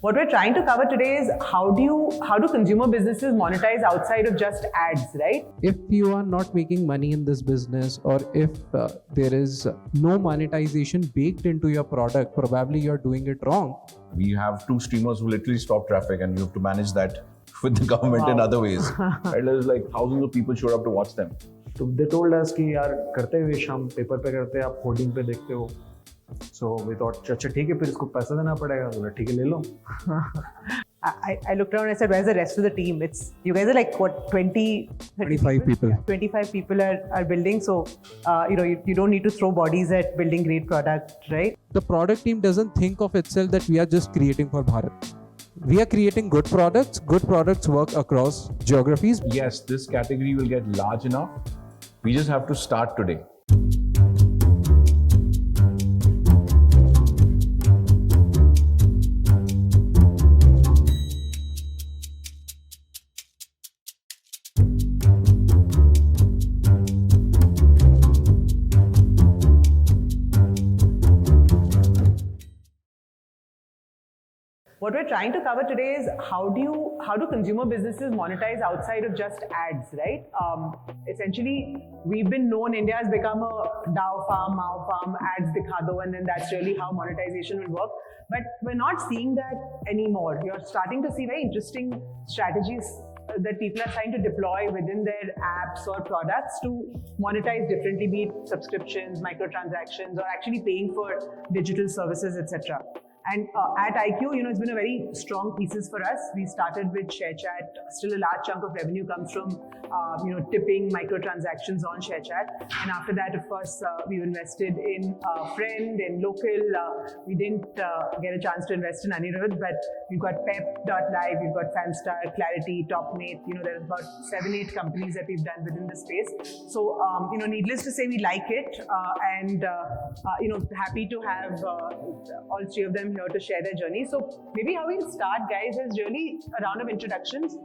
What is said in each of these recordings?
What we're trying to cover today is how do consumer businesses monetize outside of just ads, right? If you are not making money in this business, or if there is no monetization baked into your product, probably you're doing it wrong. We have 2 streamers who literally stop traffic, and you have to manage that with the government in other ways. Right? There's like thousands of people showed up to watch them. So they told us कि यार करते हुए शाम paper पे करते आप hoarding पे देखते हो. So we thought अच्छा ठीक है फिर इसको पैसा देना पड़ेगा. बोला ठीक है ले लो. I looked around and I said, where's the rest of the team? You guys are like what, 25 people. 25 people are building. So you don't need to throw bodies at building great product, right? The product team doesn't think of itself that we are just creating for Bharat. We are creating good products. Good products work across geographies. Yes, this category will get large enough. We just have to start today. What we're trying to cover today is how do consumer businesses monetize outside of just ads, right? Essentially, we've been known, India has become a DAO farm, Mao farm, ads dikha do, and then that's really how monetization will work. But we're not seeing that anymore. You're starting to see very interesting strategies that people are trying to deploy within their apps or products to monetize differently, be it subscriptions, microtransactions, or actually paying for digital services, etc. And at IQ, it's been a very strong thesis for us. We started with ShareChat. Still a large chunk of revenue comes from, tipping microtransactions on ShareChat. And after that, of course, we've invested in FRND, in Local. We didn't get a chance to invest in Anirudh, but we've got Pep.live, we've got Fanstar, Clarity, Topmate. There's about 7-8 companies that we've done within the space. So, needless to say, we like it, and happy to have all 3 of them here to share their journey. So maybe how we'll start, guys, is really a round of introductions.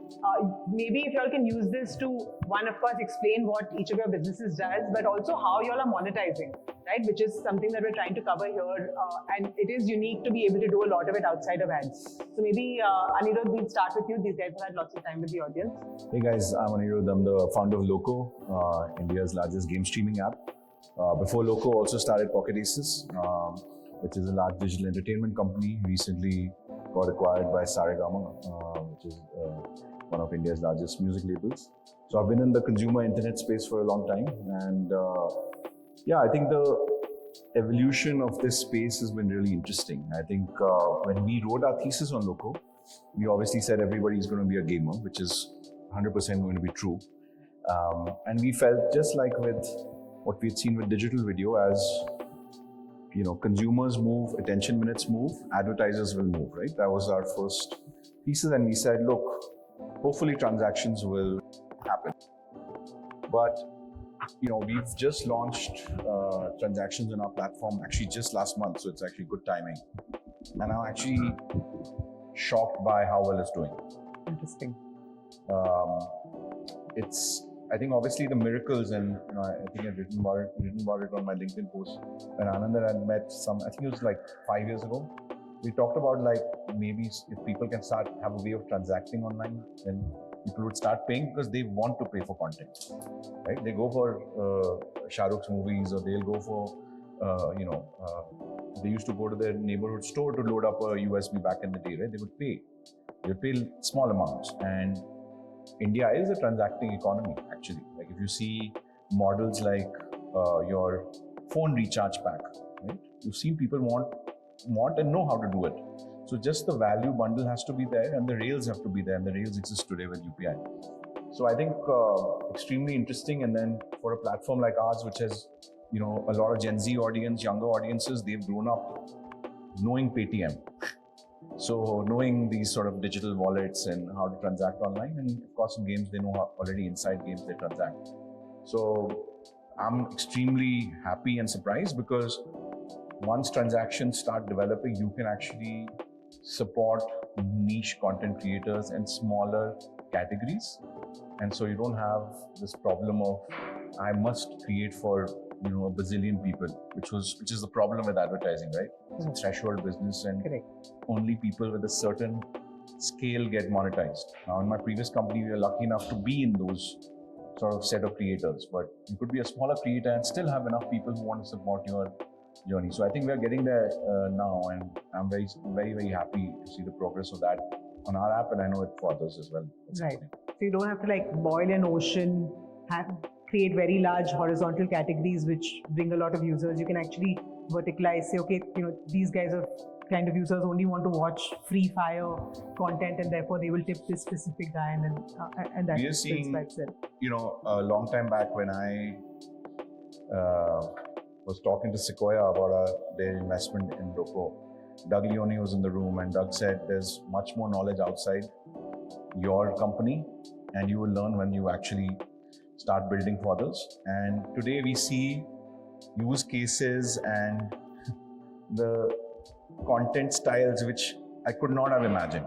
Maybe if y'all can use this to, one, of course, explain what each of your businesses does, but also how y'all are monetizing, right? Which is something that we're trying to cover here. And it is unique to be able to do a lot of it outside of ads. So maybe, Anirudh, we'll start with you. These guys have had lots of time with the audience. Hey guys, I'm Anirudh. I'm the founder of Loco, India's largest game streaming app. Before Loco, also started Pocket Aces, which is a large digital entertainment company. Recently got acquired by Saregama, which is one of India's largest music labels. So I've been in the consumer internet space for a long time, and I think the evolution of this space has been really interesting. I think when we wrote our thesis on Loco, we obviously said everybody is going to be a gamer, which is 100% going to be true. And we felt just like with what we had seen with digital video, as consumers move, attention minutes move, advertisers will move, right? That was our first thesis, and we said, look, hopefully transactions will happen. But, we've just launched transactions on our platform actually just last month, so it's actually good timing. And I'm actually shocked by how well it's doing. Interesting. I think obviously the miracles, and I think I've written about it on my LinkedIn post. When Anand and I met I think it was like 5 years ago, we talked about like maybe if people can have a way of transacting online, then people would start paying because they want to pay for content, right? They go for Shah Rukh's movies, or they'll go for, they used to go to their neighborhood store to load up a USB back in the day, right? They would pay small amounts, and India is a transacting economy, actually. Like if you see models like your phone recharge pack, right? You've seen people want and know how to do it. So just the value bundle has to be there, and the rails have to be there, and the rails exist today with UPI. So I think extremely interesting. And then for a platform like ours, which has a lot of Gen Z audience, younger audiences, they've grown up knowing Paytm. So knowing these sort of digital wallets and how to transact online, and of course in games, they know how already inside games they transact. So I'm extremely happy and surprised, because once transactions start developing, you can actually support niche content creators and smaller categories. And so you don't have this problem of, I must create for a bazillion people, which is the problem with advertising, right? It's a threshold business, and Correct. only people with a certain scale get monetized. Now, in my previous company, we were lucky enough to be in those sort of set of creators, but you could be a smaller creator and still have enough people who want to support your journey. So I think we are getting there now, and I'm very, very, very happy to see the progress of that on our app, and I know it for others as well. That's Right. happening. So you don't have to like boil an ocean, create very large horizontal categories which bring a lot of users. You can actually verticalize, say, okay, these guys are kind of users only want to watch free fire content, and therefore they will tip this specific guy, and that We are builds seeing, by itself. a long time back when I was talking to Sequoia about their investment in Loco, Doug Leone was in the room, and Doug said there's much more knowledge outside your company, and you will learn when you actually start building for others. And today we see use cases and the content styles which I could not have imagined,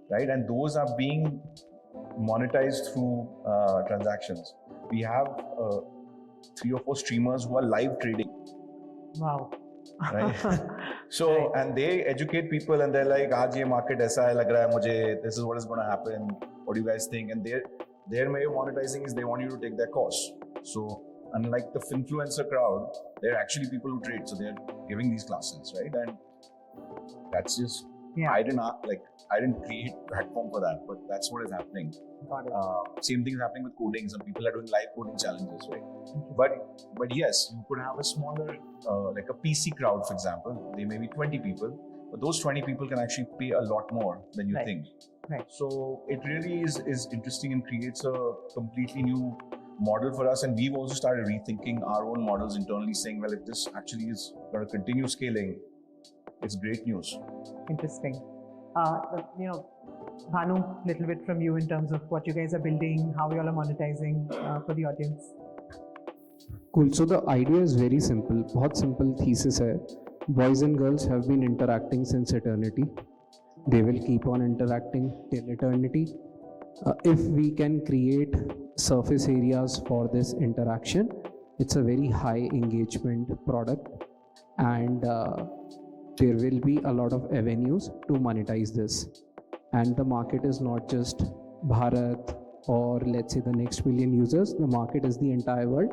right? And those are being monetized through transactions. We have 3 or 4 streamers who are live trading. Wow. Right? So, and they educate people, and they're like, "Aaj ye market aisa hai, lag raha hai mujhe. This is what is going to happen. What do you guys think?" And their way of monetizing is they want you to take their course. So, unlike the influencer crowd, they're actually people who trade. So they're giving these classes, right? And that's just I didn't create platform for that, but that's what is happening. Got it. Same thing is happening with coding. Some people are doing live coding challenges, right? But yes, you could have a smaller, like a PC crowd, for example. They may be 20 people, but those 20 people can actually pay a lot more than you think. Right. So it really is interesting and creates a completely new model for us. And we've also started rethinking our own models internally, saying, well, if this actually is going to continue scaling, it's great news. Interesting. Bhanu, little bit from you in terms of what you guys are building, how you all are monetizing for the audience. Cool. So the idea is very simple. बहुत simple thesis है. Boys and girls have been interacting since eternity. They will keep on interacting till eternity. If we can create surface areas for this interaction, it's a very high engagement product, and there will be a lot of avenues to monetize this. And the market is not just Bharat or let's say the next billion users. The market is the entire world.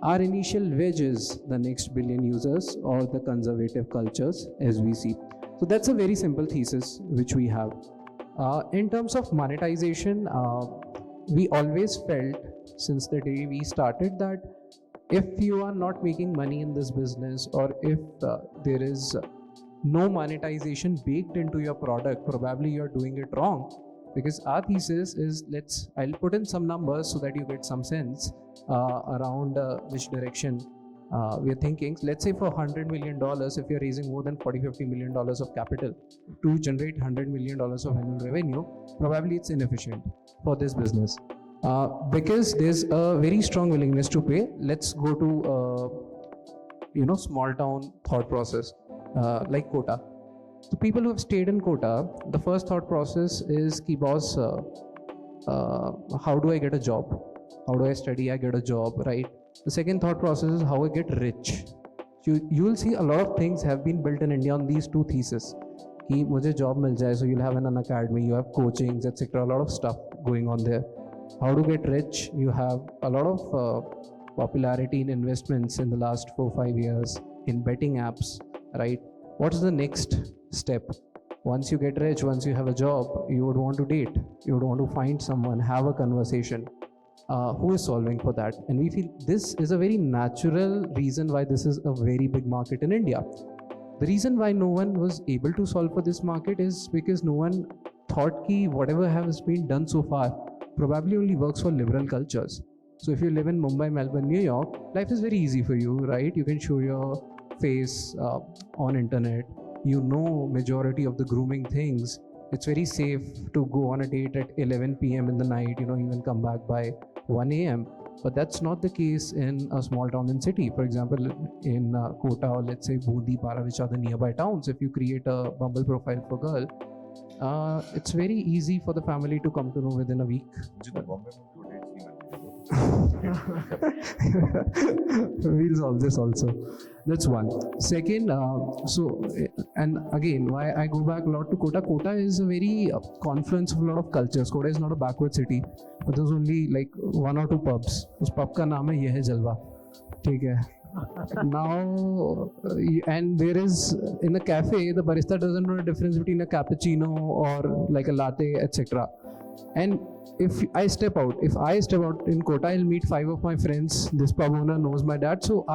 Our initial wedge is the next billion users or the conservative cultures as we see. So that's a very simple thesis which we have. In terms of monetization, we always felt since the day we started that if you are not making money in this business, or if there is no monetization baked into your product, probably you're doing it wrong. Because our thesis is, I'll put in some numbers so that you get some sense around which direction we're thinking. Let's say for $100 million, if you're raising more than $40-50 million of capital to generate $100 million of annual revenue, probably it's inefficient for this business. Because there's a very strong willingness to pay. Let's go to small town thought process like Kota. So people who have stayed in Kota, the first thought process is ki boss, how do I get a job? How do I study? I get a job, right? The second thought process is how I get rich. You will see a lot of things have been built in India on these two theses. Ki mujhe job mil jaye, so you'll have an academy, you have coachings, etc. A lot of stuff going on there. How to get rich? You have a lot of popularity in investments in the last 4-5 years, in betting apps, right? What's the next step? Once you get rich, once you have a job, you would want to date, you would want to find someone, have a conversation. Who is solving for that? And we feel this is a very natural reason why this is a very big market in India. The reason why no one was able to solve for this market is because no one thought ki whatever has been done so far probably only works for liberal cultures. So if you live in Mumbai, Melbourne, New York, life is very easy for you, right? You can show your face on internet. You know majority of the grooming things. It's very safe to go on a date at 11 p.m. in the night, even come back by 1 a.m. But that's not the case in a small town and city. For example, in Kota or let's say Bundi, Para, which are the nearby towns, if you create a Bumble profile for girl, it's very easy for the family to come to know within a week. We'll solve this also. That's one. Second, and again, why I go back a lot to Kota. Kota is a very confluence of a lot of cultures. Kota is not a backward city, but there's only like one or two pubs. उस pub का नाम है ये है जलवा. ठीक है. Now, and there is in the cafe, the barista doesn't know the difference between a cappuccino or like a latte, etc. And if I step out in Kota, I'll meet 5 of my friends. This pub owner knows my dad. So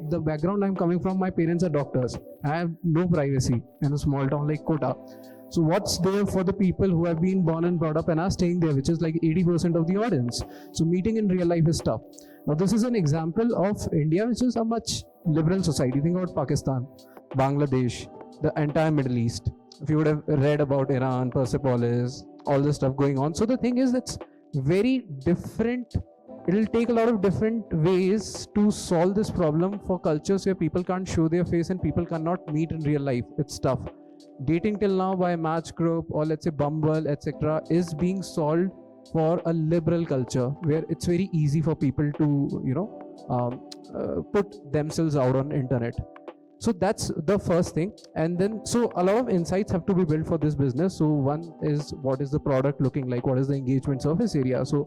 the background I'm coming from, my parents are doctors. I have no privacy in a small town like Kota. So what's there for the people who have been born and brought up and are staying there, which is like 80% of the audience. So meeting in real life is tough. Now this is an example of India, which is a much liberal society. Think about Pakistan, Bangladesh, the entire Middle East. If you would have read about Iran, Persepolis, all this stuff going on. So the thing is, it's very different. It'll take a lot of different ways to solve this problem for cultures where people can't show their face and people cannot meet in real life. It's tough. Dating till now by Match Group or let's say Bumble, etc., is being solved for a liberal culture where it's very easy for people to, put themselves out on internet. So that's the first thing. And then, so a lot of insights have to be built for this business. So one is, what is the product looking like? What is the engagement surface area? So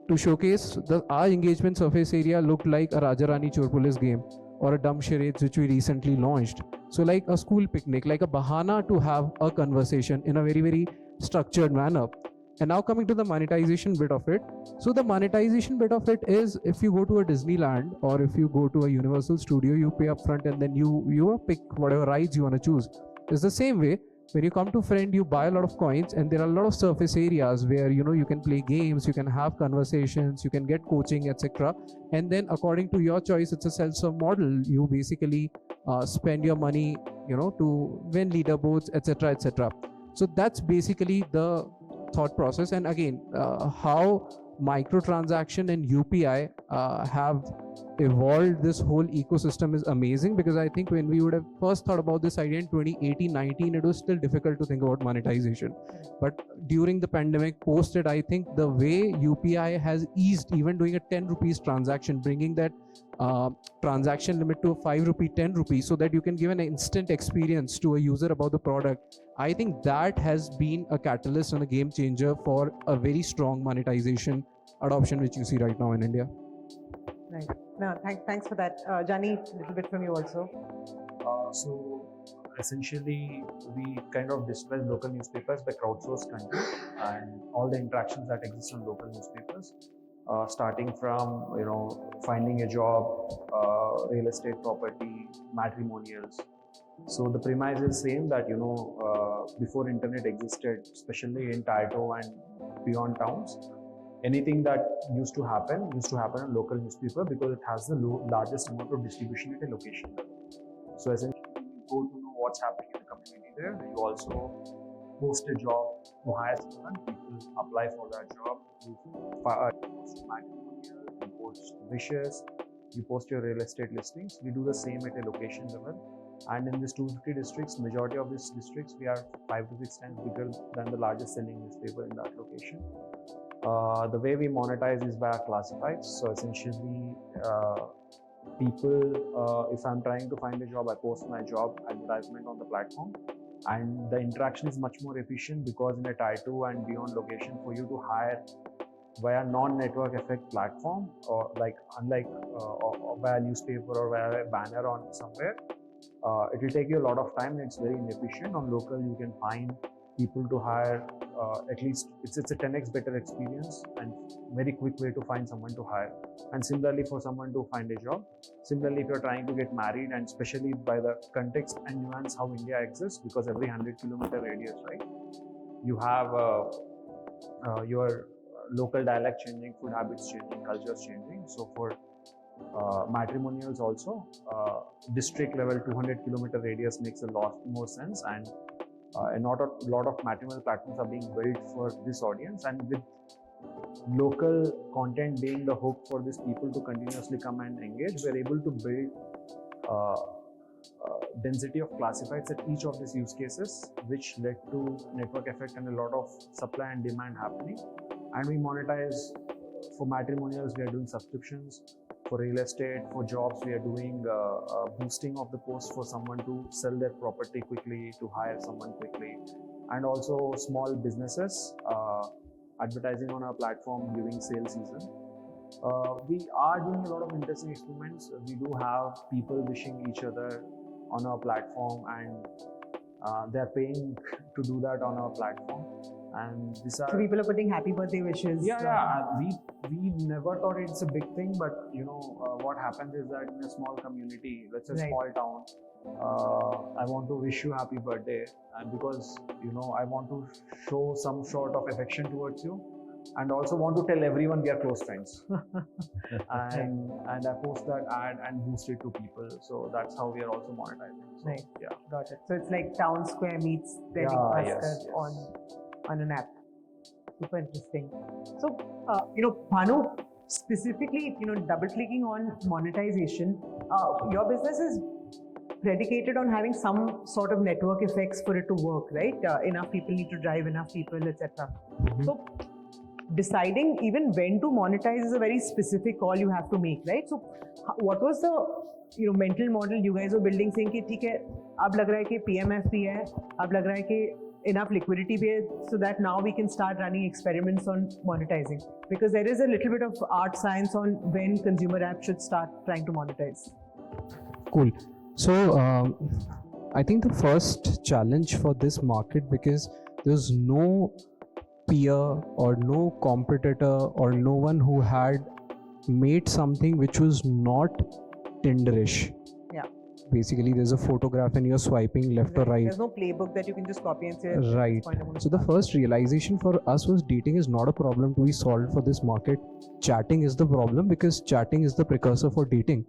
to showcase, our engagement surface area looked like a Raja Rani Chor Police game or a dumb charades which we recently launched. So like a school picnic, like a bahana to have a conversation in a very, very structured manner. And now coming to the monetization bit of it. So the monetization bit of it is, if you go to a Disneyland or if you go to a Universal Studio, you pay upfront and then you pick whatever rides you want to choose. It's the same way. When you come to FRND, you buy a lot of coins and there are a lot of surface areas where you can play games, you can have conversations, you can get coaching, etc. And then according to your choice, it's a self-serve model. You basically spend your money, to win leaderboards, etc., etc. So that's basically the thought process. And again, how microtransaction and UPI have evolved this whole ecosystem is amazing, because I think when we would have first thought about this idea in 2018-19, it was still difficult to think about monetization. But during the pandemic, post it, I think the way UPI has eased, even doing a 10 rupees transaction, bringing that transaction limit to a 5 rupee, 10 rupees, so that you can give an instant experience to a user about the product. I think that has been a catalyst and a game changer for a very strong monetization adoption, which you see right now in India. Right. No, thanks for that. Jani, a little bit from you also. So essentially, we kind of distribute local newspapers by crowdsourced content and all the interactions that exist on local newspapers, starting from finding a job, real estate property, matrimonials. So the premise is same that before internet existed, especially in Tier 2 and beyond towns, anything that used to happen in local newspaper because it has the largest amount of distribution at a location level. So essentially, you go to know what's happening in the community there. You also post a job to hire someone. People apply for that job. You post matrimonial, you post wishes, you post your real estate listings. We do the same at a location level. And in these 250 districts, majority of these districts, we are 5 to 6 times bigger than the largest selling newspaper in that location. The way we monetize is via classifieds. So essentially, people, if I'm trying to find a job, I post my job advertisement on the platform, and the interaction is much more efficient because in a Tier 2 and beyond location, for you to hire via non-network effect platform, or unlike via newspaper or via a banner on somewhere, it will take you a lot of time and it's very inefficient. On local, you can find people to hire, at least it's a 10x better experience and very quick way to find someone to hire. And similarly for someone to find a job. Similarly, if you're trying to get married, and especially by the context and nuance how India exists, because every 100-kilometer radius, right, you have your local dialect changing, food habits changing, cultures changing. So for matrimonials also, district level 200-kilometer radius makes a lot more sense, and a lot of matrimonial platforms are being built for this audience, and with local content being the hook for these people to continuously come and engage, we're able to build density of classifieds at each of these use cases, which led to network effect and a lot of supply and demand happening. And we monetize for matrimonials, we are doing subscriptions. For real estate, for jobs, we are doing boosting of the post for someone to sell their property quickly, to hire someone quickly, and also small businesses advertising on our platform during sale season. We are doing a lot of interesting experiments. We do have people wishing each other on our platform, and they're paying to do that on our platform. And these are So people are putting happy birthday wishes. we never thought it's a big thing, but what happens is that in a small community, let's say Right. small town, I want to wish you happy birthday, and because I want to show some sort of affection towards you, and also want to tell everyone we are close friends. and I post that ad and boost it to people, so that's how we are also monetizing. So, Right. yeah. Got it. So it's like Town Square meets Wedding Yeah, Buster yes. on an app. Super interesting. So, Bhanu, specifically, double clicking on monetization, your business is predicated on having some sort of network effects for it to work, right? Enough people need to drive enough people, etc. So, deciding even when to monetize is a very specific call you have to make, right? So, what was the mental model you guys were building, saying कि ठीक है, अब लग रहा है कि PMF भी है, अब लग रहा है कि enough liquidity भी है, so that now we can start running experiments on monetizing, because there is a little bit of art science on when consumer apps should start trying to monetize. Cool. So I think the first challenge for this market, because there's no peer or no competitor or no one who had made something which was not Tinderish. Yeah. Basically, there's a photograph and you're swiping left or right. There's no playbook that you can just copy and say. at Right. this point I'm gonna So the start. first realization for us was dating is not a problem to be solved for this market. Chatting is the problem, because chatting is the precursor for dating.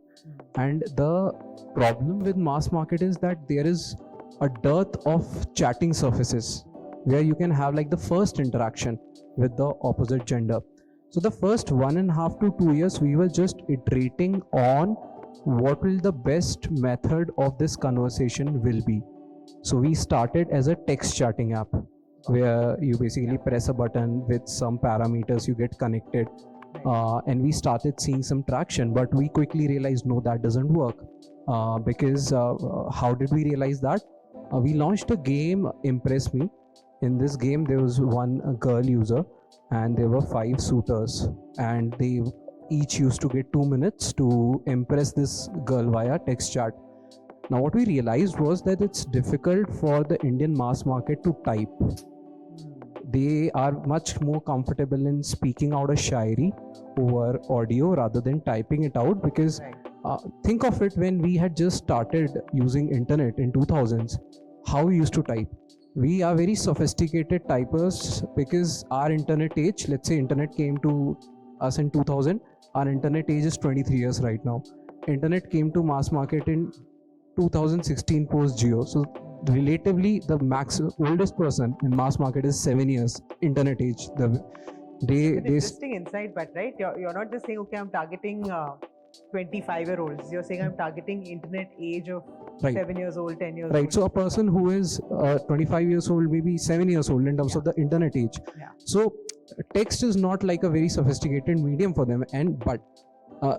And the problem with mass market is that there is a dearth of chatting surfaces where you can have like the first interaction with the opposite gender. So the first 1.5 to 2 years, we were just iterating on what will the best method of this conversation will be. So we started as a text chatting app where you basically press a button with some parameters, you get connected, and we started seeing some traction, but we quickly realized no, that doesn't work, because how did we realize that? We launched a game, Impress Me. In this game there was one girl user and there were 5 suitors, and they each used to get 2 minutes to impress this girl via text chat. Now what we realized was that it's difficult for the Indian mass market to type. They are much more comfortable in speaking out a shairi over audio rather than typing it out, because think of it, when we had just started using internet in 2000s, how we used to type. We are very sophisticated typers, because our internet age, let's say internet came to us in 2000, our internet age is 23 years right now. Internet came to mass market in 2016 post Geo. So relatively the oldest person in mass market is 7 years internet age. It's an interesting insight, but right, you're not just saying, okay, I'm targeting 25-year-olds. You're saying I'm targeting internet age of 7 years old, 10 years old. Right. So a person who is 25 years old, maybe 7 years old in terms of the internet age. Yeah. So text is not like a very sophisticated medium for them, but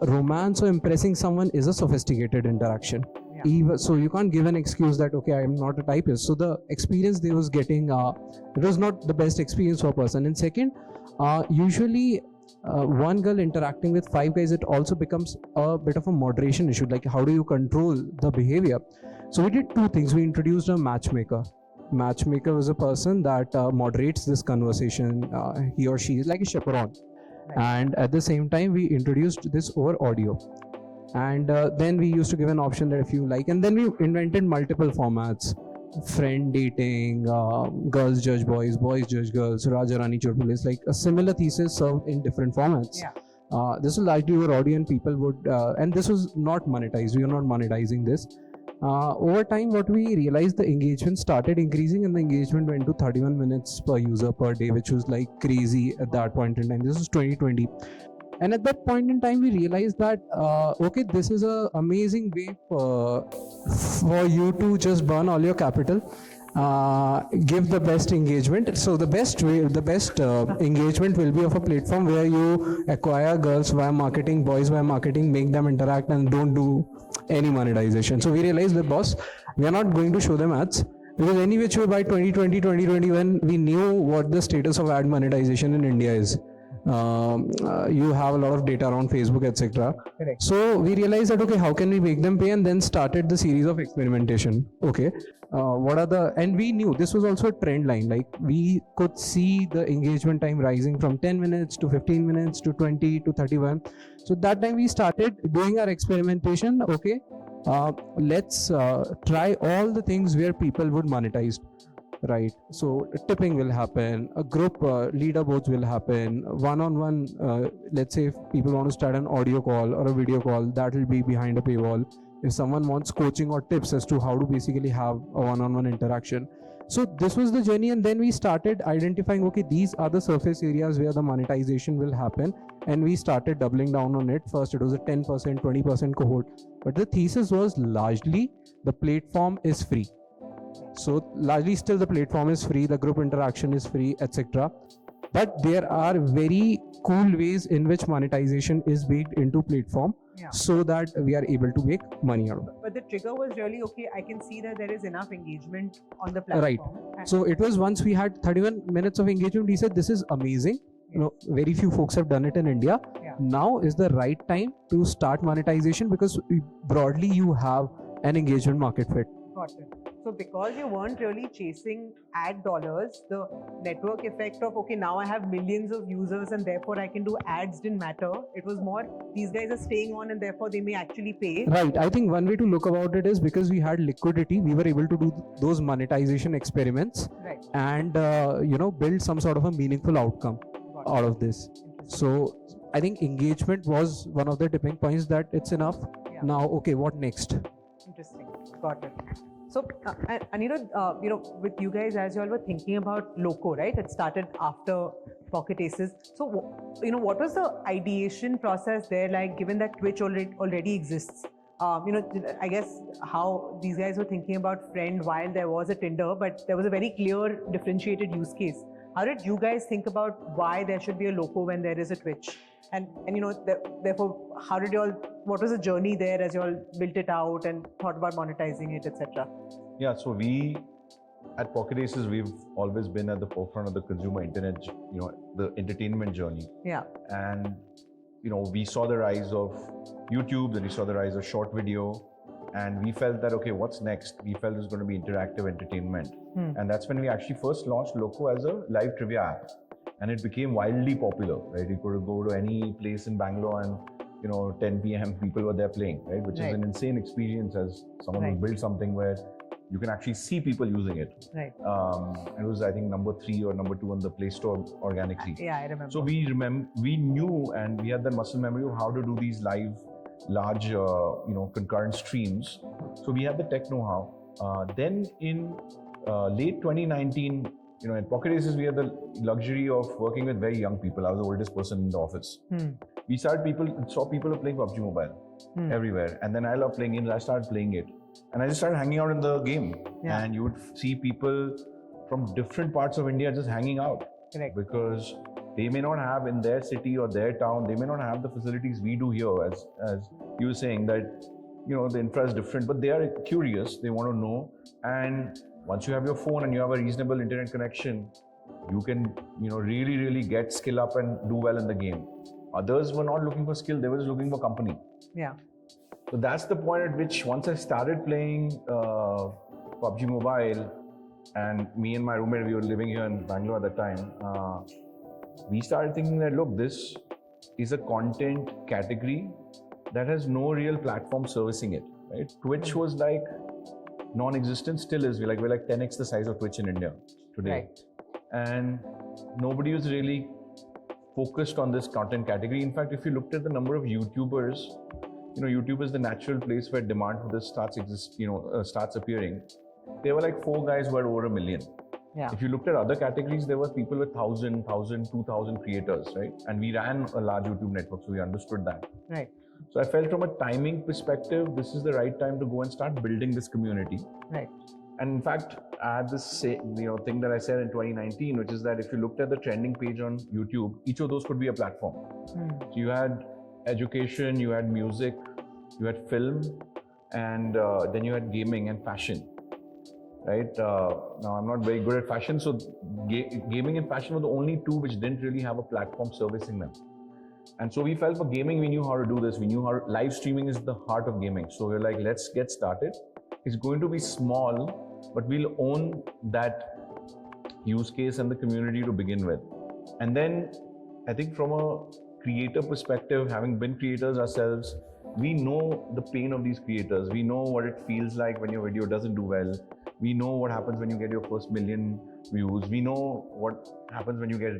romance or impressing someone is a sophisticated interaction. Yeah. So you can't give an excuse that okay, I'm not a typist. So the experience they was getting, it was not the best experience for a person. And second, usually one girl interacting with 5 guys, it also becomes a bit of a moderation issue. Like, how do you control the behavior? So we did 2 things. We introduced a matchmaker. Matchmaker is a person that moderates this conversation. He or she is like a chaperone. And at the same time, we introduced this over audio. And then we used to give an option that if you like, and then we invented multiple formats: friend dating, girls judge boys, boys judge girls, Raja Rani Churpul, like a similar thesis served in different formats. This was largely over audio, and people would, and this was not monetized. We are not monetizing this. Over time, what we realized, the engagement started increasing, and the engagement went to 31 minutes per user per day, which was like crazy at that point in time. This was 2020. And at that point in time, we realized that, okay, this is an amazing way for you to just burn all your capital give the best engagement. So the best way, the best engagement will be of a platform where you acquire girls via marketing, boys via marketing, make them interact, and don't do any monetization. So we realized that, boss, we are not going to show them ads, because any which way by 2020, 2021, we knew what the status of ad monetization in India is. You have a lot of data around Facebook, etc. Correct. So we realized that, okay, how can we make them pay, and then started the series of experimentation. Okay, what are the, and we knew this was also a trend line, like we could see the engagement time rising from 10 minutes to 15 minutes to 20 to 31. So that time we started doing our experimentation. Okay, let's try all the things where people would monetize. Right, so tipping will happen, a group leaderboards will happen, one-on-one, let's say if people want to start an audio call or a video call, that will be behind a paywall. If someone wants coaching or tips as to how to basically have a one-on-one interaction. So this was the journey, and then we started identifying, okay, these are the surface areas where the monetization will happen, and we started doubling down on it. First it was a 10%, 20% cohort, but the thesis was largely the platform is free. So largely still the platform is free, the group interaction is free, etc. But there are very cool ways in which monetization is baked into platform, so that we are able to make money out of it. But the trigger was really, okay, I can see that there is enough engagement on the platform. Right. So it was, once we had 31 minutes of engagement, we said this is amazing. You know, very few folks have done it in India. Now is the right time to start monetization, because broadly you have an engagement market fit. Got it. So because you weren't really chasing ad dollars, the network effect of, okay, now I have millions of users and therefore I can do ads didn't matter. It was more, these guys are staying on and therefore they may actually pay. Right. I think one way to look about it is, because we had liquidity, we were able to do those monetization experiments, right, and build some sort of a meaningful outcome out of this. So I think engagement was one of the tipping points, that it's enough. Now, okay, what next? Interesting. Got it. So, Anirudh, with you guys, as you all were thinking about Loco, right? It started after Pocket Aces. So, what was the ideation process there like, given that Twitch already exists? I guess how these guys were thinking about FRND while there was a Tinder, but there was a very clear differentiated use case. How did you guys think about why there should be a Loco when there is a Twitch? And therefore, what was the journey there as you all built it out and thought about monetizing it, etc.? Yeah, so we at Pocket Aces, we've always been at the forefront of the consumer internet, the entertainment journey. Yeah. And we saw the rise of YouTube, then we saw the rise of short video, and we felt that, okay, what's next? We felt it was going to be interactive entertainment. And that's when we actually first launched Loco as a live trivia app. And it became wildly popular, right? You could go to any place in Bangalore and, 10 p.m. people were there playing, right? Which is an insane experience as someone who built something where you can actually see people using it. Right. It was, I think, number 3 or number 2 on the Play Store organically. Yeah, I remember. So we knew, and we had that muscle memory of how to do these live, large, concurrent streams. So we had the tech know-how. Then in late 2019, at Pocket Aces, we had the luxury of working with very young people. I was the oldest person in the office. We saw people playing PUBG Mobile everywhere. And then I loved playing it. I started playing it. And I just started hanging out in the game. Yeah. And you would see people from different parts of India just hanging out. Correct. Because they may not have in their city or their town, they may not have the facilities we do here, as you were saying, that, the infra is different, but they are curious, they want to know. And once you have your phone and you have a reasonable internet connection, you can, really, really get skill up and do well in the game. Others were not looking for skill, they were just looking for company. Yeah. So that's the point at which, once I started playing PUBG Mobile, and me and my roommate, we were living here in Bangalore at the time, we started thinking that, look, this is a content category that has no real platform servicing it, right? Twitch was like non-existent, still is. We're like 10x the size of Twitch in India today. Right. And nobody was really focused on this content category. In fact, if you looked at the number of YouTubers, YouTube is the natural place where demand for this starts appearing. There were like 4 guys who had over 1 million. Yeah. If you looked at other categories, there were people with 1,000, 2,000 creators, right? And we ran a large YouTube network, so we understood that. Right. So I felt from a timing perspective, this is the right time to go and start building this community. Right. And in fact, add this thing that I said in 2019, which is that if you looked at the trending page on YouTube, each of those could be a platform. So you had education, you had music, you had film, and then you had gaming and fashion. Right? Now I'm not very good at fashion, so gaming and fashion were the only two which didn't really have a platform servicing them. And so we felt for gaming, we knew how to do this. We knew how live streaming is the heart of gaming. So we're like, let's get started. It's going to be small, but we'll own that use case and the community to begin with. And then I think from a creator perspective, having been creators ourselves, we know the pain of these creators. We know what it feels like when your video doesn't do well. We know what happens when you get your first million views. We know what happens when you get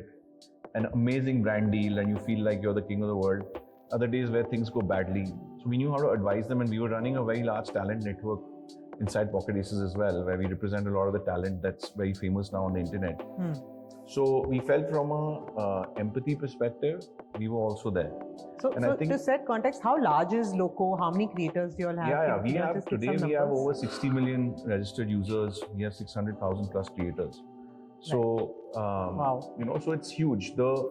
an amazing brand deal and you feel like you're the king of the world. Other days where things go badly. So we knew how to advise them, and we were running a very large talent network inside Pocket Aces as well, where we represent a lot of the talent that's very famous now on the internet. So we felt from a empathy perspective, we were also there. So, and I think, to set context, how large is Loco? How many creators do you all have? Yeah, we have today we have over 60 million registered users. We have 600,000 plus creators. So wow, so it's huge. But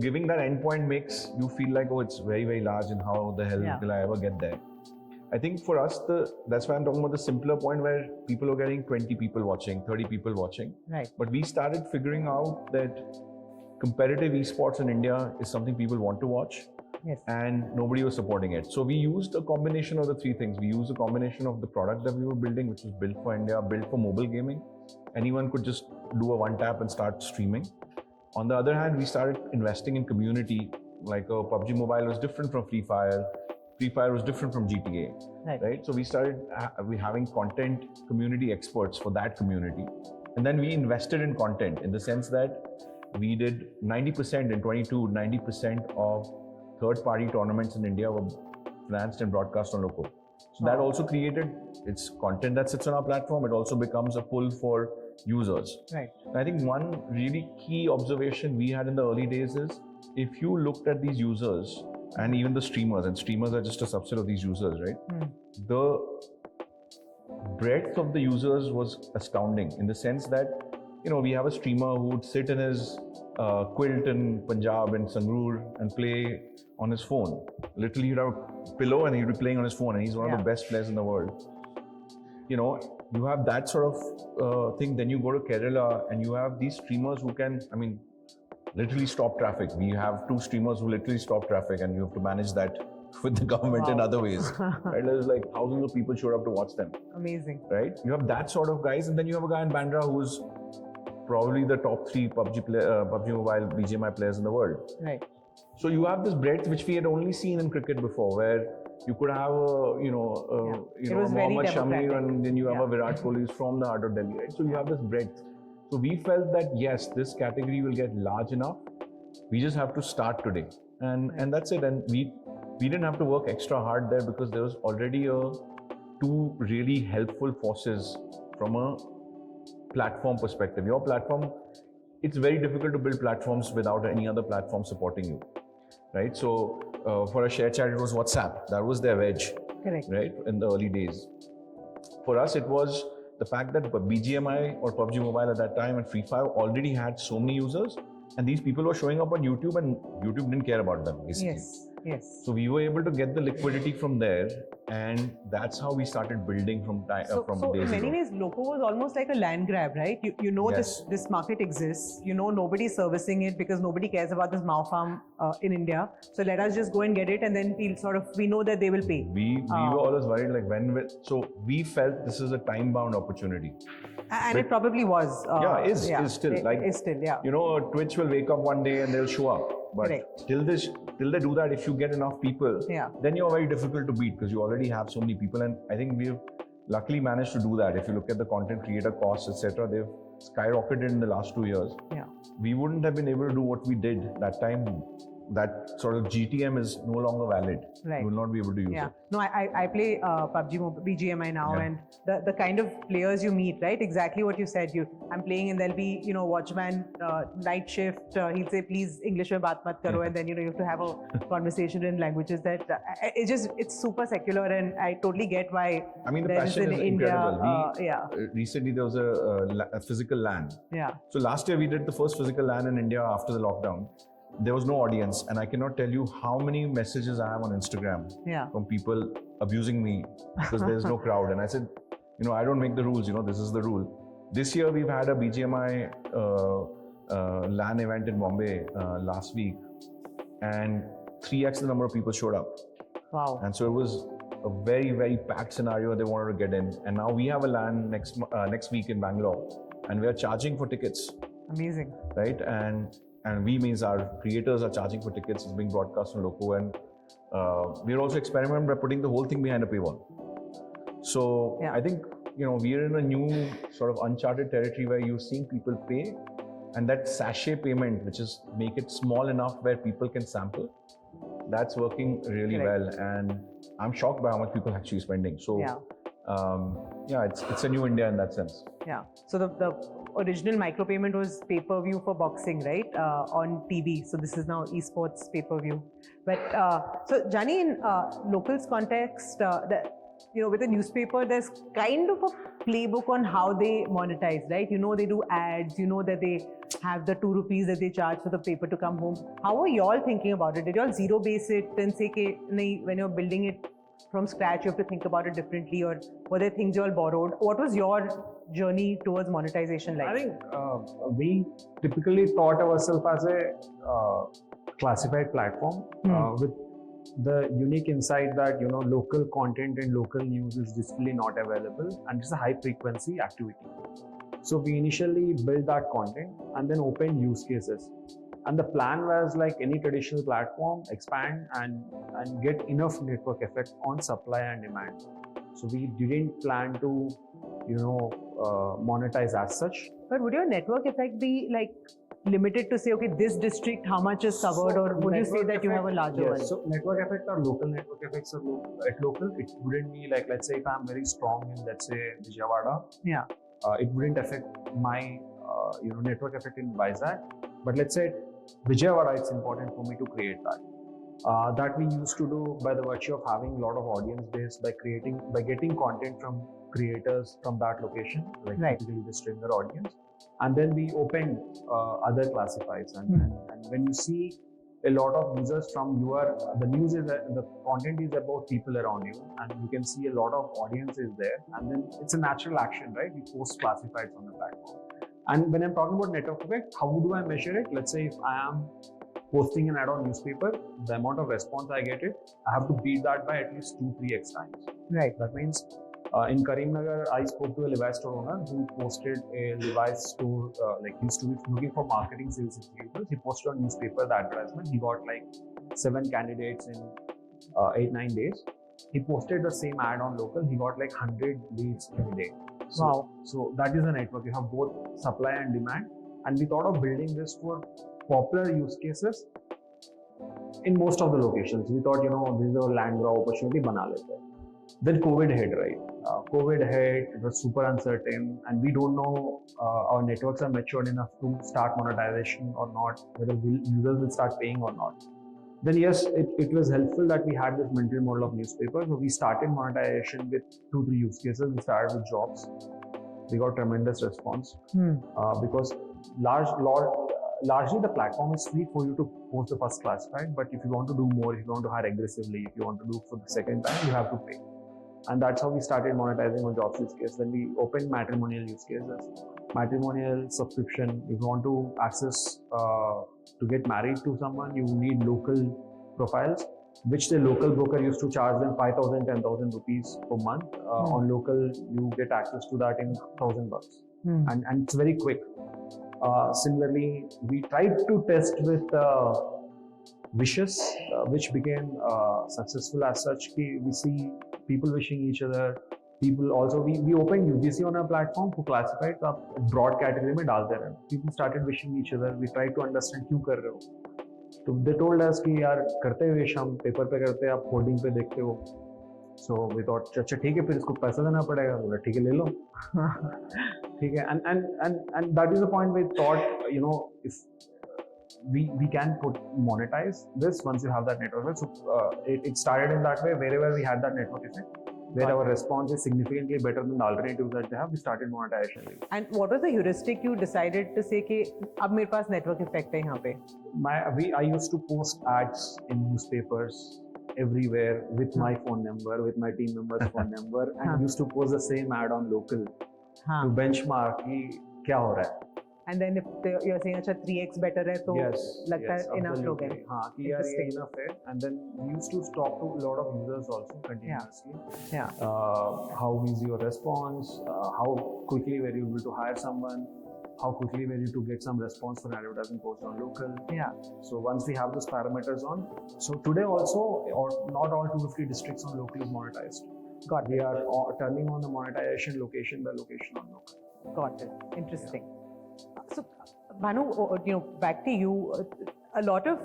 giving that endpoint makes you feel like, oh, it's very, very large, and how the hell will I ever get there? I think for us, that's why I'm talking about the simpler point where people are getting 20 people watching, 30 people watching. Right. But we started figuring out that competitive esports in India is something people want to watch. Yes. And nobody was supporting it. So we used a combination of the three things. We used a combination of the product that we were building, which was built for India, built for mobile gaming. Anyone could just do a one tap and start streaming. On the other hand, we started investing in community. Like PUBG Mobile was different from Free Fire. Free Fire was different from GTA. Right? So we started having content community experts for that community. And then we invested in content in the sense that we did 90% in 22, 90% of third-party tournaments in India were financed and broadcast on Local. So that also created, it's content that sits on our platform. It also becomes a pull for users. Right. And I think one really key observation we had in the early days is, if you looked at these users and even the streamers, and streamers are just a subset of these users, right? The breadth of the users was astounding in the sense that, we have a streamer who would sit in his quilt in Punjab and Sangrur and play on his phone. Literally, he'd have a pillow and he'd be playing on his phone, and he's one of the best players in the world. You have that sort of thing. Then you go to Kerala and you have these streamers who can, literally stop traffic. We have two streamers who literally stop traffic, and you have to manage that with the government in other ways. Right? There's like thousands of people showed up to watch them. Amazing. Right? You have that sort of guys, and then you have a guy in Bandra who's probably the top 3 PUBG Mobile BGMI players in the world. Right. So you have this breadth which we had only seen in cricket before, where you could have Mohammad Shami, and then you have a Virat Kohli who's from the heart of Delhi, right? So you have this breadth. So we felt that yes, this category will get large enough. We just have to start today, and that's it. And we didn't have to work extra hard there because there was already two really helpful forces from a platform perspective. Your platform, it's very difficult to build platforms without any other platform supporting you, right? So for a share chat, it was WhatsApp. That was their wedge. Correct. Right, in the early days. For us, it was the fact that BGMI or PUBG Mobile at that time and Free Fire already had so many users, and these people were showing up on YouTube, and YouTube didn't care about them, basically. Yes. So we were able to get the liquidity from there, and that's how we started building from days ago. So in many ways, Loco was almost like a land grab, right? You know this market exists. Nobody's servicing it because nobody cares about this Mao farm in India. So let us just go and get it, and then we know that they will pay. We were always worried, like so we felt this is a time-bound opportunity. And it probably was. Is still. It's still, yeah. Twitch will wake up one day and they'll show up. But till they do that, if you get enough people, then you're very difficult to beat because you already have so many people. And I think we've luckily managed to do that. If you look at the content creator costs, etc., they've skyrocketed in the last 2 years. Yeah. We wouldn't have been able to do what we did that time that sort of GTM is no longer valid. Right. You will not be able to use Yeah. it. No, I play PUBG, BGMI now, Yeah. and the kind of players you meet, right? Exactly what you said. I'm playing, and there'll be watchman, night shift. He'll say, "Please, English mein baat mat karo," and then you have to have a conversation in languages that it's super secular, and I totally get why. I mean, the there passion in is India, incredible. Recently, there was a physical LAN. Yeah. So last year, we did the first physical LAN in India after the lockdown. There was no audience, and I cannot tell you how many messages I have on Instagram from people abusing me because there's no crowd. And I said, I don't make the rules, this is the rule. This year we've had a BGMI LAN event in Bombay last week, and 3x the number of people showed up. Wow. And so it was a very, very packed scenario. They wanted to get in. And now we have a LAN next week in Bangalore, and we are charging for tickets. Amazing. Right? And we means our creators are charging for tickets. It's being broadcast on Loco, and we're also experimenting by putting the whole thing behind a paywall. So I think we're in a new sort of uncharted territory where you're seeing people pay, and that sachet payment, which is make it small enough where people can sample, that's working really well. And I'm shocked by how much people are actually spending. So it's a new India in that sense. Yeah. So the original micropayment was pay-per-view for boxing, right? On TV. So this is now esports pay-per-view. But so Jani, in Local's context, with a newspaper, there's kind of a playbook on how they monetize, right? They do ads. That they have the 2 rupees that they charge for the paper to come home. How are y'all thinking about it? Did y'all zero base it and say, when you're building it from scratch, you have to think about it differently, or were there things you all borrowed? What was your journey towards monetization like? I think we typically thought ourselves as a classified platform with the unique insight that local content and local news is digitally not available, and it's a high frequency activity. So we initially built that content and then opened use cases. And the plan was, like any traditional platform, expand and get enough network effect on supply and demand. So we didn't plan to, monetize as such. But would your network effect be like limited to say, okay, this district, how much is covered, or would you say that you have a larger one? So network effect or local network effects are at local. It wouldn't be like, let's say if I'm very strong in, let's say, Vijayawada. Yeah. It wouldn't affect my, network effect in Vizag. But let's say Vijayawada, it's important for me to create that. That we used to do by the virtue of having a lot of audience base by getting content from creators from that location, like typically the streamer audience. And then we opened other classifieds. And when you see a lot of users from the news is the content is about people around you, and you can see a lot of audience is there, and then it's a natural action, right? We post classifieds on the platform. And when I'm talking about network effect, how do I measure it? Let's say if I am posting an ad on newspaper, the amount of response I get I have to beat that by at least 2-3x times. Right. That means in Karimnagar, I spoke to a Levi's store owner who posted a Levi's store, he used to be looking for marketing sales executives. He posted on newspaper the advertisement. He got like 7 candidates in 8-9 days. He posted the same ad on Local. He got like 100 leads in a day. So that is a network. You have both supply and demand. And we thought of building this for popular use cases in most of the locations. We thought, this is a land grab opportunity, bana lete. Then COVID hit, right? COVID hit, it was super uncertain, and we don't know our networks are matured enough to start monetization or not, whether users will start paying or not. Then yes, it was helpful that we had this mental model of newspaper. So we started monetization with 2-3 use cases. We started with jobs. We got tremendous response because largely the platform is free for you to post the first classified, but if you want to do more, if you want to hire aggressively, if you want to do for the second time, you have to pay. And that's how we started monetizing on jobs use case. Then we opened matrimonial use cases. Matrimonial subscription, if you want to access to get married to someone, you need local profiles, which the local broker used to charge them 5,000, 10,000 rupees per month. On Local, you get access to that in $1,000. And it's very quick. Similarly, we tried to test with wishes, which became successful as such. We see people wishing each other. People also, we opened UGC on our platform to classify the broad category में डाल दे रहे हैं. People started wishing each other. We tried to understand क्यों कर रहे हो. तो they told us कि यार करते हैं विश, हम पेपर पे करते हैं, आप होर्डिंग पे देखते हो. So we thought अच्छा ठीक है, फिर इसको पैसा देना पड़ेगा. बोला ठीक है ले लो. ठीक है. And that is the point we thought, you know, if we can monetize this once you have that network. So it started in that way. Wherever we had that network effect, where our response is significantly better than the alternatives that they have, we started monetization. And what was the heuristic you decided to say कि अब मेरे पास network effect है यहाँ पे? I used to post ads in newspapers everywhere with my phone number, with my team member's phone number, and used to post the same ad on Local to benchmark कि क्या हो रहा है. And then if you're saying अच्छा 3x better है तो लगता है enough लोग हैं. हाँ कि यार ये enough है. And then we used to talk to a lot of users also continuously. Yeah. How is your response? How quickly were you able to hire someone? How quickly were you to get some response for an advertising post on Local? Yeah. So once we have those parameters on, so today also, or not all 250 districts on Local is monetized. Got it. We are turning on the monetization location by location on Local. Got it. Interesting. So, Bhanu, you know, back to you. A lot of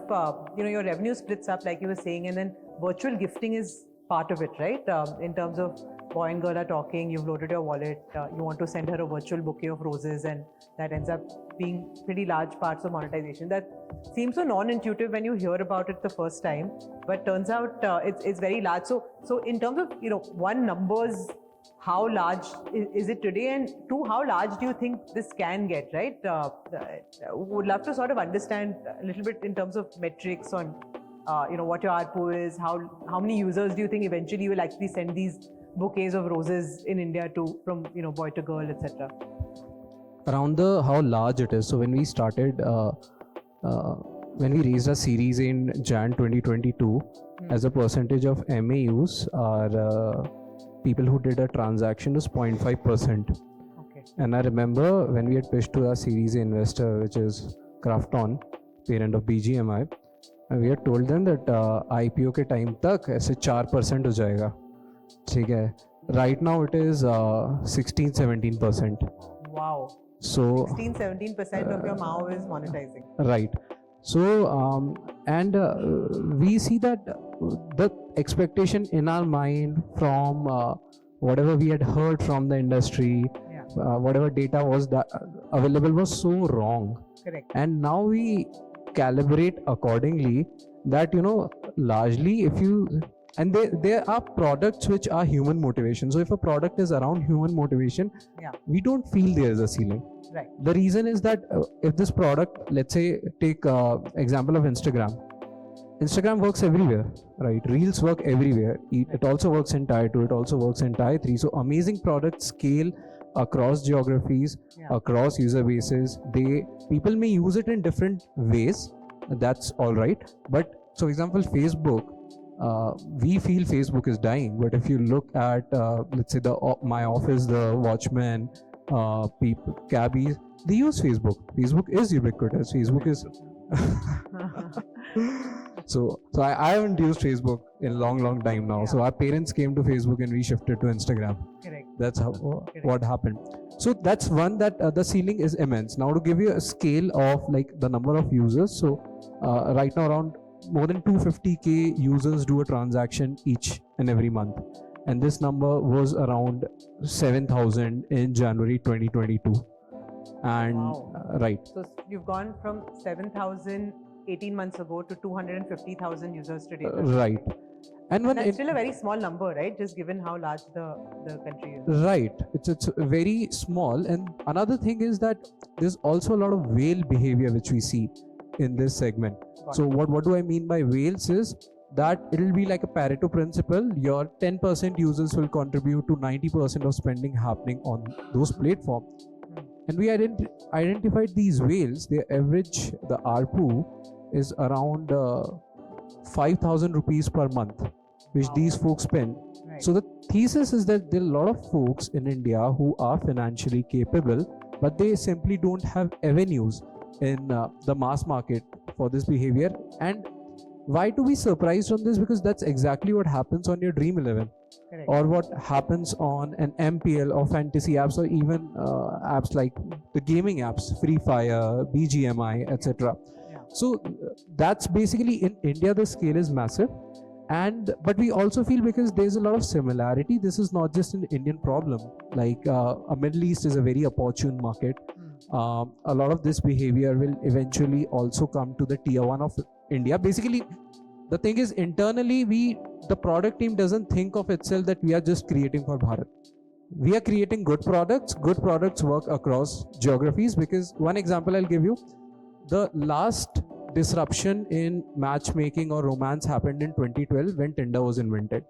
you know, your revenue splits up, like you were saying, and then virtual gifting is part of it, right? In terms of boy and girl are talking, you've loaded your wallet, you want to send her a virtual bouquet of roses, and that ends up being pretty large parts of monetization. That seems so non-intuitive when you hear about it the first time, but turns out it's very large. So in terms of, you know, one, numbers, how large is it today, and two, how large do you think this can get, right? Would love to sort of understand a little bit in terms of metrics on, you know, what your ARPU is, how many users do you think eventually will actually send these bouquets of roses in India from, you know, boy to girl, etc. Around how large it is. So when we started, when we raised a series in Jan 2022, as a percentage of MAUs, our people who did a transaction was 0.5%. Okay. And I remember when we had pitched to our series A investor, which is Krafton, parent of BGMI, and we had told them that IPO के time तक ऐसे 4% हो जाएगा. ठीक है. Right now it is 16-17%. Wow. So 16-17% of your MAU is monetizing. Right. So and we see that the expectation in our mind from whatever we had heard from the industry, whatever data was available was so wrong. Correct. And now we calibrate accordingly that, you know, largely if you, and there are products which are human motivation. So if a product is around human motivation, we don't feel there is a ceiling. Right. The reason is that if this product, let's say, take example of Instagram. Instagram works everywhere, right? Reels work everywhere. It also works in Tier 2, it also works in Tier 3. So amazing products scale across geographies, across user bases. People may use it in different ways. That's all right. But so example, Facebook, we feel Facebook is dying. But if you look at, let's say my office, the watchmen, people, cabbies, they use Facebook. Facebook is ubiquitous. Facebook is so I haven't used Facebook in a long time now. So our parents came to Facebook and we shifted to Instagram. Correct. That's how what happened. So that's one, that the ceiling is immense. Now to give you a scale of like the number of users. So right now around more than 250k users do a transaction each and every month. And this number was around 7,000 in January 2022. And right. So you've gone from 7,000 18 months ago to 250,000 users today. Right. And that's still a very small number, right? Just given how large the country is. Right. It's very small. And another thing is that there's also a lot of whale behavior which we see in this segment. So what do I mean by whales is that it'll be like a Pareto principle. Your 10% users will contribute to 90% of spending happening on those platforms. And we identified these whales. Their average, the ARPU, is around 5,000 rupees per month, which these folks spend. Right. So the thesis is that there are a lot of folks in India who are financially capable, but they simply don't have avenues in the mass market for this behavior. And why to be surprised on this? Because that's exactly what happens on your Dream 11. Correct. Or what happens on an MPL or fantasy apps, or even apps like the gaming apps, Free Fire, BGMI, etc. So that's basically, in India the scale is massive, but we also feel, because there's a lot of similarity, this is not just an Indian problem. Like a Middle East is a very opportune market. A lot of this behavior will eventually also come to the tier 1 of India. Basically, the thing is, internally, the product team doesn't think of itself that we are just creating for Bharat. We are creating good products. Good products work across geographies, because one example I'll give you, the last disruption in matchmaking or romance happened in 2012 when Tinder was invented.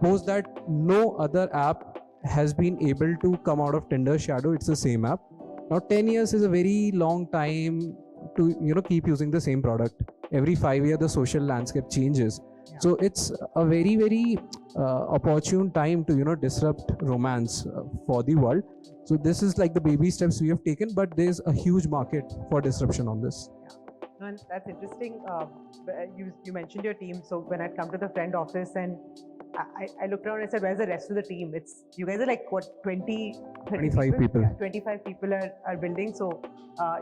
Post that, no other app has been able to come out of Tinder's shadow. It's the same app. Now 10 years is a very long time to keep using the same product. Every 5 years the social landscape changes. So it's a very, very opportune time to disrupt romance for the world. So this is like the baby steps we have taken, but there's a huge market for disruption on this. No, and that's interesting. You mentioned your team. So when I'd come to the friend office and I looked around and I said, where's the rest of the team? You guys are like, what, 25 people. Yeah, 25 people are building. So,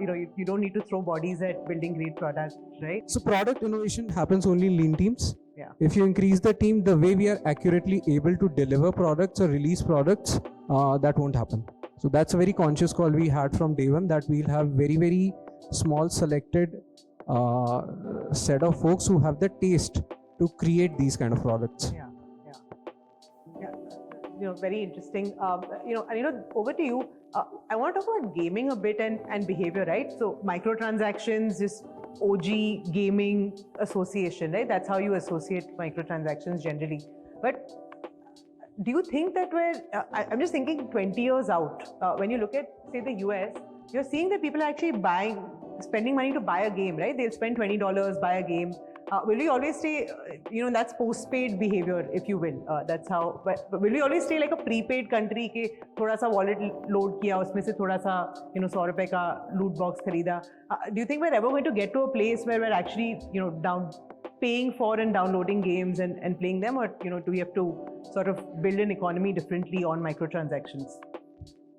you don't need to throw bodies at building great products, right? So product innovation happens only in lean teams. Yeah. If you increase the team, the way we are accurately able to deliver products or release products, that won't happen. So that's a very conscious call we had from day one, that we'll have very, very small selected set of folks who have the taste to create these kind of products. Yeah. Very interesting. And over to you. I want to talk about gaming a bit and behavior, right? So microtransactions, just OG gaming association, right? That's how you associate microtransactions generally. But do you think that I'm just thinking 20 years out, when you look at, say, the US, you're seeing that people are actually spending money to buy a game, right? They'll spend $20, buy a game. Will we always stay, that's post-paid behavior, if you will. That's how, but will we always stay like a prepaid country ke thoda sa wallet load kiya, usme se thoda sa, ₹100 ka loot box kharida? Do you think we're ever going to get to a place where we're actually, paying for and downloading games and playing them, or, do we have to sort of build an economy differently on microtransactions?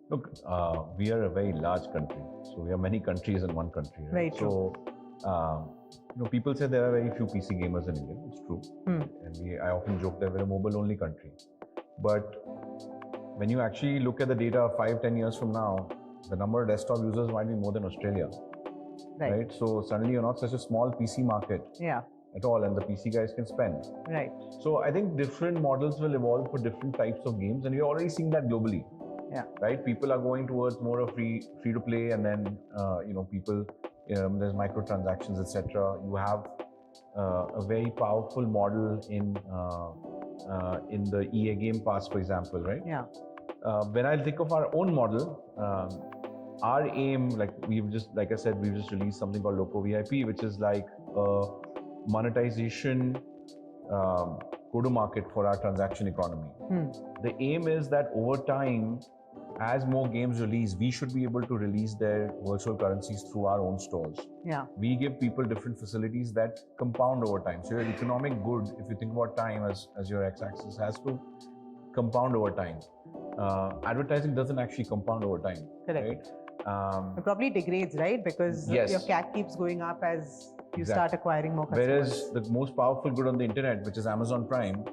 Look, we are a very large country. So we have many countries in one country. Right? Very true. So, people say there are very few PC gamers in India. It's true. And I often joke that we're a mobile-only country. But when you actually look at the data 5-10 years from now, the number of desktop users might be more than Australia. Right? So suddenly you're not such a small PC market at all, and the PC guys can spend. Right. So I think different models will evolve for different types of games, and we're already seeing that globally. Yeah. Right? People are going towards more of free to play, and then people. There's microtransactions, etc. You have a very powerful model in the EA Game Pass, for example, right? Yeah. When I think of our own model, our aim, like I said, we've just released something called Loco VIP, which is like a monetization go-to-market for our transaction economy. The aim is that over time, as more games release, we should be able to release their virtual currencies through our own stores. Yeah. We give people different facilities that compound over time. So your economic good, if you think about time as your x-axis, has to compound over time. Advertising doesn't actually compound over time. Correct. Right? It probably degrades, right? Because your CAC keeps going up as you start acquiring more customers. Whereas the most powerful good on the internet, which is Amazon Prime,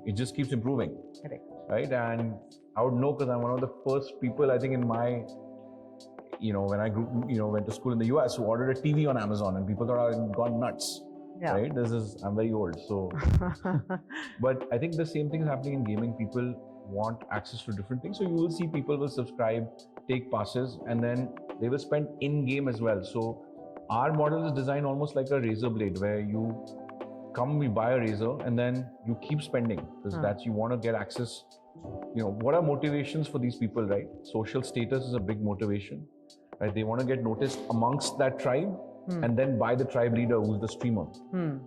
it just keeps improving. Correct. Right? And I would know because I'm one of the first people, I think, in my, when I grew, went to school in the US, who ordered a TV on Amazon, and people thought I'd gone nuts. Yeah. Right? I'm very old, so. But I think the same thing is happening in gaming. People want access to different things. So you will see people will subscribe, take passes, and then they will spend in-game as well. So our model is designed almost like a razor blade, where you buy a razor, and then you keep spending, because you want to get access. What are motivations for these people, right? Social status is a big motivation, right? They want to get noticed amongst that tribe, and then by the tribe leader, who's the streamer,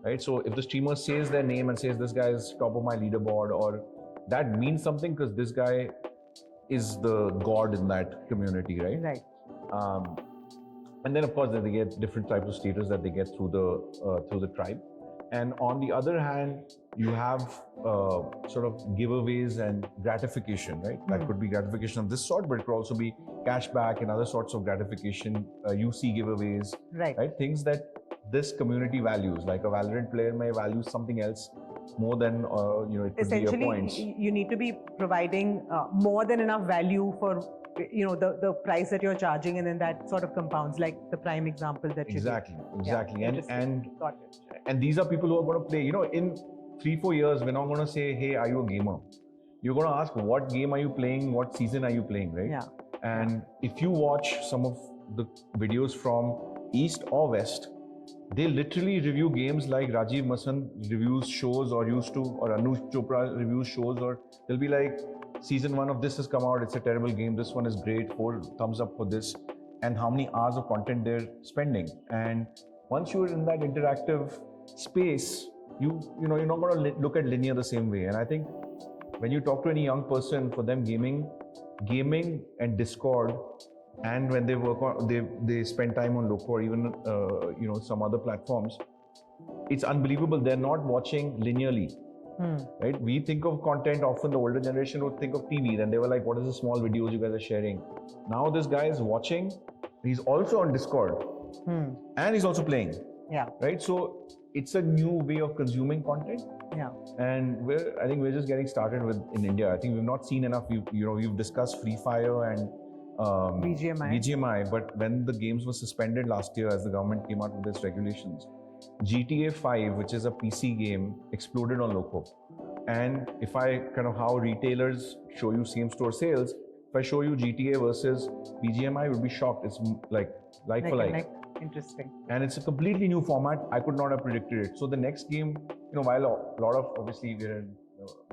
right? So if the streamer says their name and says, this guy is top of my leaderboard, or that means something because this guy is the god in that community, right? Right. And then of course they get different types of status that they get through the tribe. And on the other hand, you have sort of giveaways and gratification, right? That could be gratification of this sort, but it could also be cashback and other sorts of gratification, UC giveaways, right? Things that this community values. Like a Valorant player may value something else more than it could be your points. Essentially, you need to be providing more than enough value for the price that you're charging, and then that sort of compounds, like the prime example that you Exactly. Yeah, and got it. and these are people who are going to play. In 3-4 years, we're not going to say, hey, are you a gamer? You're going to ask, what game are you playing? What season are you playing, right? Yeah. And if you watch some of the videos from East or West, they literally review games like Rajiv Masand reviews shows or Anuj Chopra reviews shows, or they'll be like, season 1 of this has come out, it's a terrible game, this one is great, 4 thumbs up for this, and how many hours of content they're spending. And once you're in that interactive space, you're not going to look at linear the same way. And I think when you talk to any young person, for them gaming and Discord, and when they work on, they spend time on Loco or even some other platforms, it's unbelievable. They're not watching linearly, right? We think of content, often the older generation would think of TV, then they were like, what is the small videos you guys are sharing? Now this guy is watching, he's also on Discord, and he's also playing. Yeah. Right? So it's a new way of consuming content. Yeah. And I think we're just getting started in India. I think we've not seen enough. You've discussed Free Fire and BGMI, but when the games were suspended last year as the government came out with its regulations, GTA 5, which is a PC game, exploded on Loco. And if I how retailers show you same store sales, if I show you GTA versus BGMI, you would be shocked. It's like for like. Interesting. And it's a completely new format. I could not have predicted it. So the next game, while a lot of, obviously we're in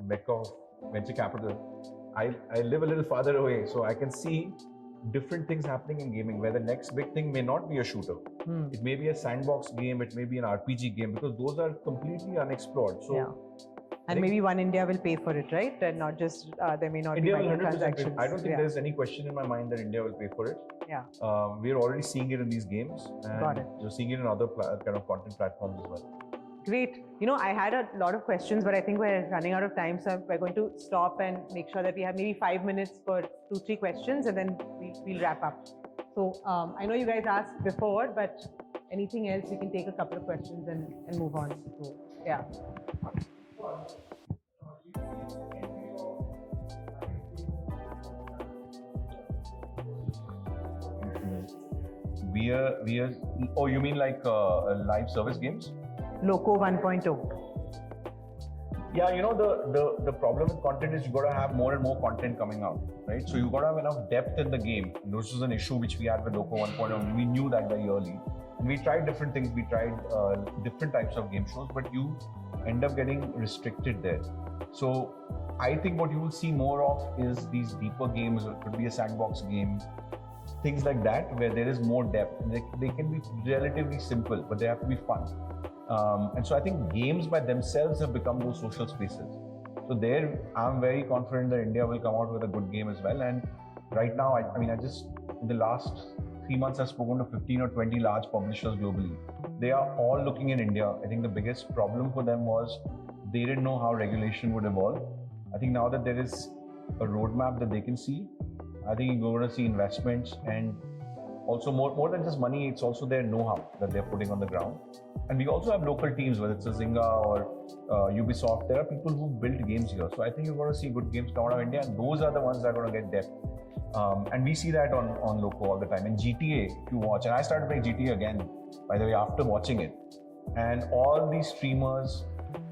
Mecca of venture capital, I live a little farther away, so I can see different things happening in gaming, where the next big thing may not be a shooter. It may be a sandbox game, it may be an RPG game, because those are completely unexplored. So yeah. And maybe One India will pay for it, right? And not just, there may not India be will 100%. transactions. I don't think there's any question in my mind that India will pay for it. Yeah. We're already seeing it in these games, and Got it. you're seeing it in other content platforms as well. Great. I had a lot of questions, but I think we're running out of time, so we're going to stop and make sure that we have maybe 5 minutes for 2-3 questions, and then we'll wrap up. So I know you guys asked before, but anything else, we can take a couple of questions and move on. So, yeah. We are. Oh, you mean like live service games? Loco 1.0. Yeah, the problem with content is you got to have more and more content coming out, right? So you got to have enough depth in the game. And this was an issue which we had with Loco 1.0. We knew that very early, and we tried different things. We tried different types of game shows, but you end up getting restricted there. So I think what you will see more of is these deeper games. It could be a sandbox game, things like that, where there is more depth. And they can be relatively simple, but they have to be fun. And so I think games by themselves have become those social spaces. So there, I'm very confident that India will come out with a good game as well. And right now, I just, in the last 3 months, I've spoken to 15 or 20 large publishers globally. They are all looking in India. I think the biggest problem for them was they didn't know how regulation would evolve. I think now that there is a roadmap that they can see, I think you're going to see investments, and also more than just money, it's also their know-how that they're putting on the ground. And we also have local teams, whether it's a Zynga or Ubisoft. There are people who built games here. So I think you're going to see good games come out of India, and those are the ones that are going to get depth. And we see that on Loco all the time. In GTA, if you watch, and I started playing GTA again, by the way, after watching it. And all these streamers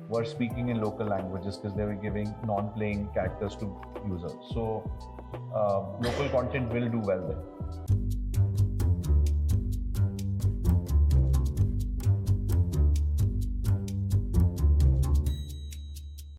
were speaking in local languages because they were giving non-playing characters to users. So local content will do well there.